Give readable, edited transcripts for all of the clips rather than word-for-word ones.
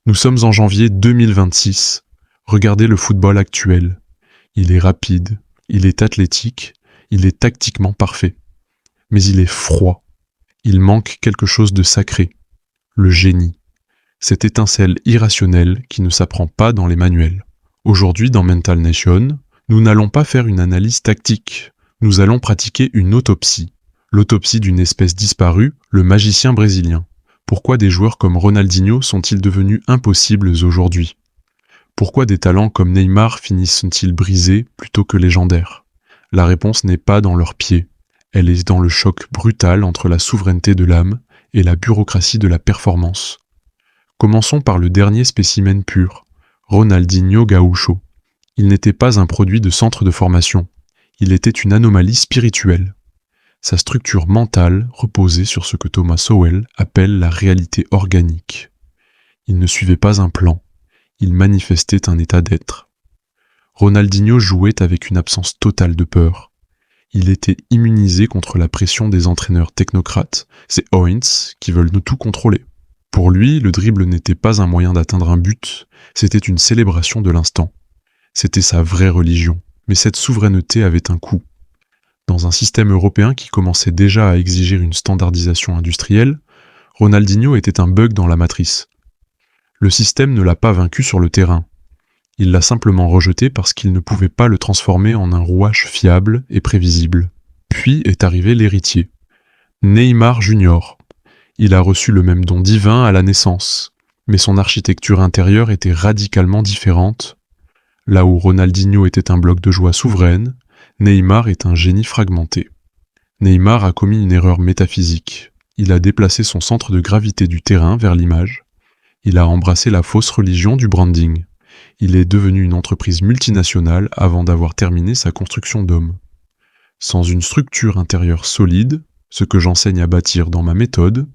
Nous sommes en janvier 2026. Regardez le football actuel. Il est rapide, il est athlétique, il est tactiquement parfait. Mais il est froid. Il manque quelque chose de sacré. Le génie. Cette étincelle irrationnelle qui ne s'apprend pas dans les manuels. Aujourd'hui, dans Mental Nation, nous n'allons pas faire une analyse tactique. Nous allons pratiquer une autopsie. L'autopsie d'une espèce disparue, le magicien brésilien. Pourquoi des joueurs comme Ronaldinho sont-ils devenus impossibles aujourd'hui ? Pourquoi des talents comme Neymar finissent-ils brisés plutôt que légendaires ? La réponse n'est pas dans leurs pieds. Elle est dans le choc brutal entre la souveraineté de l'âme et la bureaucratie de la performance. Commençons par le dernier spécimen pur, Ronaldinho Gaúcho. Il n'était pas un produit de centre de formation. Il était une anomalie spirituelle. Sa structure mentale reposait sur ce que Thomas Sowell appelle la réalité organique. Il ne suivait pas un plan, il manifestait un état d'être. Ronaldinho jouait avec une absence totale de peur. Il était immunisé contre la pression des entraîneurs technocrates, ces Owens qui veulent nous tout contrôler. Pour lui, le dribble n'était pas un moyen d'atteindre un but, c'était une célébration de l'instant. C'était sa vraie religion, mais cette souveraineté avait un coût. Dans un système européen qui commençait déjà à exiger une standardisation industrielle, Ronaldinho était un bug dans la matrice. Le système ne l'a pas vaincu sur le terrain. Il l'a simplement rejeté parce qu'il ne pouvait pas le transformer en un rouage fiable et prévisible. Puis est arrivé l'héritier, Neymar Junior. Il a reçu le même don divin à la naissance, mais son architecture intérieure était radicalement différente. Là où Ronaldinho était un bloc de joie souveraine, Neymar est un génie fragmenté. Neymar a commis une erreur métaphysique. Il a déplacé son centre de gravité du terrain vers l'image. Il a embrassé la fausse religion du branding. Il est devenu une entreprise multinationale avant d'avoir terminé sa construction d'homme. Sans une structure intérieure solide, ce que j'enseigne à bâtir dans ma méthode,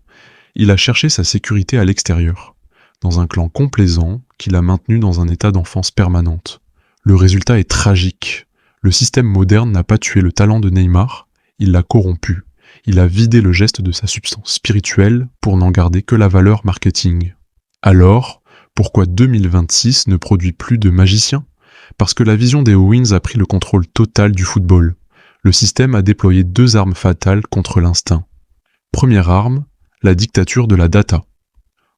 il a cherché sa sécurité à l'extérieur, dans un clan complaisant qu'il a maintenu dans un état d'enfance permanente. Le résultat est tragique. Le système moderne n'a pas tué le talent de Neymar, il l'a corrompu. Il a vidé le geste de sa substance spirituelle pour n'en garder que la valeur marketing. Alors, pourquoi 2026 ne produit plus de magiciens ? Parce que la vision des Owens a pris le contrôle total du football. Le système a déployé 2 armes fatales contre l'instinct. Première arme, la dictature de la data.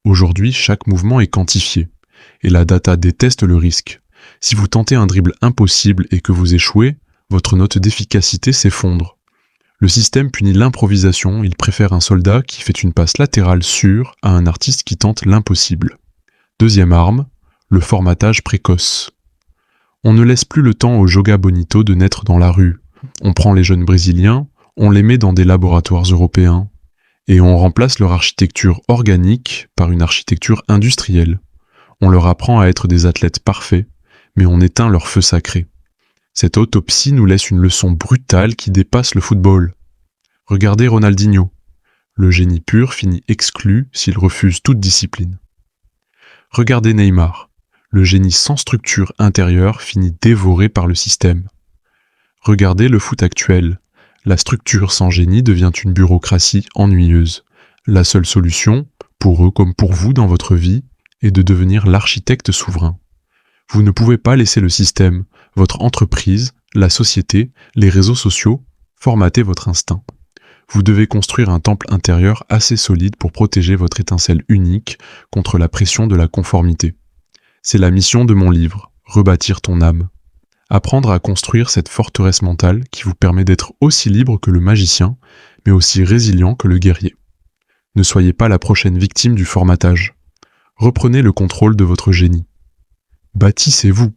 Aujourd'hui, chaque mouvement est quantifié, et la data déteste le risque. Si vous tentez un dribble impossible et que vous échouez, votre note d'efficacité s'effondre. Le système punit l'improvisation, il préfère un soldat qui fait une passe latérale sûre à un artiste qui tente l'impossible. Deuxième arme, le formatage précoce. On ne laisse plus le temps au Joga Bonito de naître dans la rue. On prend les jeunes brésiliens, on les met dans des laboratoires européens, et on remplace leur architecture organique par une architecture industrielle. On leur apprend à être des athlètes parfaits, mais on éteint leur feu sacré. Cette autopsie nous laisse une leçon brutale qui dépasse le football. Regardez Ronaldinho. Le génie pur finit exclu s'il refuse toute discipline. Regardez Neymar. Le génie sans structure intérieure finit dévoré par le système. Regardez le foot actuel. La structure sans génie devient une bureaucratie ennuyeuse. La seule solution, pour eux comme pour vous dans votre vie, est de devenir l'architecte souverain. Vous ne pouvez pas laisser le système, votre entreprise, la société, les réseaux sociaux, formater votre instinct. Vous devez construire un temple intérieur assez solide pour protéger votre étincelle unique contre la pression de la conformité. C'est la mission de mon livre, Rebâtir ton âme. Apprendre à construire cette forteresse mentale qui vous permet d'être aussi libre que le magicien, mais aussi résilient que le guerrier. Ne soyez pas la prochaine victime du formatage. Reprenez le contrôle de votre génie. Bâtissez-vous.